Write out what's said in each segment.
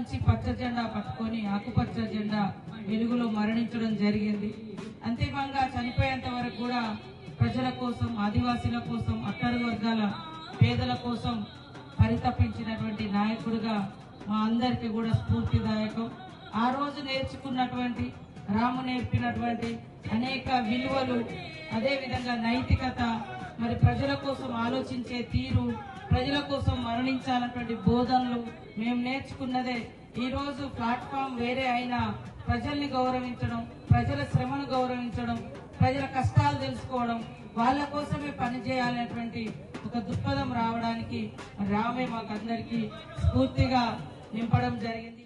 నుంచి పచ్చ జెండా పట్టుకొని ఆకుపచ్చ జెండా వెలుగులో మరణించడం జరిగింది. అంతిమంగా చనిపోయేంత వరకు కూడా ప్రజల కోసం, ఆదివాసీల కోసం, అట్టడుగు వర్గాల పేదల కోసం పరితపించినటువంటి నాయకుడిగా మా అందరికీ కూడా స్ఫూర్తిదాయకం. ఆ రోజు నేర్చుకున్నటువంటి, రాము నేర్పినటువంటి అనేక విలువలు, అదేవిధంగా నైతికత, మరి ప్రజల కోసం ఆలోచించే తీరు, ప్రజల కోసం మరణించాలన్నటువంటి బోధనలు మేము నేర్చుకున్నదే. ఈరోజు ప్లాట్ఫామ్ వేరే అయినా ప్రజల్ని గౌరవించడం, ప్రజల శ్రమను గౌరవించడం, ప్రజల కష్టాలు తెలుసుకోవడం, వాళ్ళ కోసమే పనిచేయాలనేటువంటి ఒక దృక్పథం రావడానికి రామే మాకు అందరికీ స్ఫూర్తిగా నింపడం జరిగింది.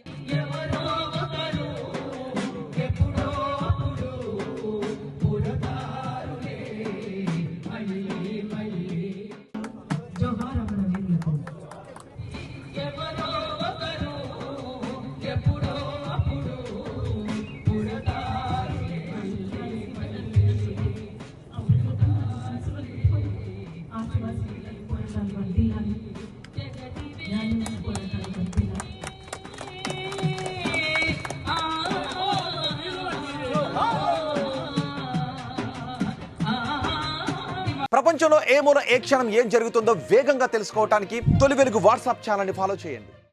ప్రపంచంలో ఏ మూల ఏ క్షణం ఏం జరుగుతుందో వేగంగా తెలుసుకోవడానికి తొలి వెలుగు వాట్సాప్ ఛానల్ని ఫాలో చేయండి.